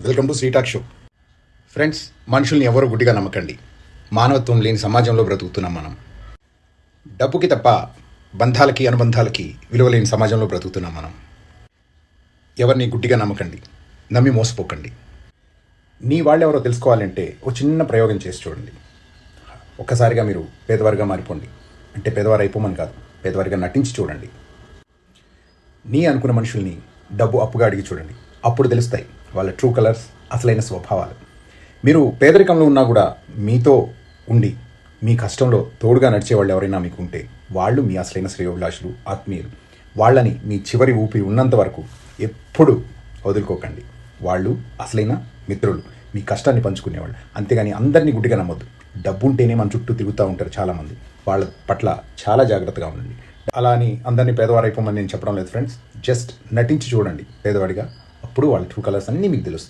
Welcome to Sreetalk show. Friends, మనుషుల్ని ఎవరు గుడ్డిగా నమ్మకండి. మానవత్వం లేని సమాజంలో బ్రతుకుతున్నాం మనం. డబ్బుకి తప్ప బంధాలకి అనుబంధాలకి విలువ లేని సమాజంలో బ్రతుకుతున్నాం మనం. ఎవరిని గుడ్డిగా నమ్మకండి, నమ్మి మోసపోకండి. నీ వాళ్ళెవరో తెలుసుకోవాలంటే ఒక చిన్న ప్రయోగం చేసి చూడండి. ఒక్కసారిగా మీరు పేదవారిగా మారిపోండి. అంటే పేదవారు అయిపోమని కాదు, పేదవారిగా నటించి చూడండి. నీ అనుకున్న మనుషుల్ని డబ్బు అప్పుగా అడిగి చూడండి. అప్పుడు తెలుస్తాయి వాళ్ళ ట్రూ కలర్స్, అసలైన స్వభావాలు. మీరు పేదరికంలో ఉన్నా కూడా మీతో ఉండి మీ కష్టంలో తోడుగా నడిచే వాళ్ళు ఎవరైనా మీకు ఉంటే వాళ్ళు మీ అసలైన శ్రేయోభిలాషులు, ఆత్మీయులు. వాళ్ళని మీ చివరి ఊపిరి ఉన్నంత వరకు ఎప్పుడు వదులుకోకండి. వాళ్ళు అసలైన మిత్రులు, మీ కష్టాన్ని పంచుకునేవాళ్ళు. అంతేగాని అందరినీ గుడ్డిగా నమ్మొద్దు. డబ్బు ఉంటేనే మన చుట్టూ తిరుగుతూ ఉంటారు చాలామంది. వాళ్ళ పట్ల చాలా జాగ్రత్తగా ఉండండి. అలా అని అందరినీ పేదవారైపోమని నేను చెప్పడం లేదు ఫ్రెండ్స్. జస్ట్ నటించి చూడండి పేదవాడిగా. అప్పుడు వాళ్ళ ట్రూ కలర్స్ అన్నీ మీకు తెలుస్తాయి.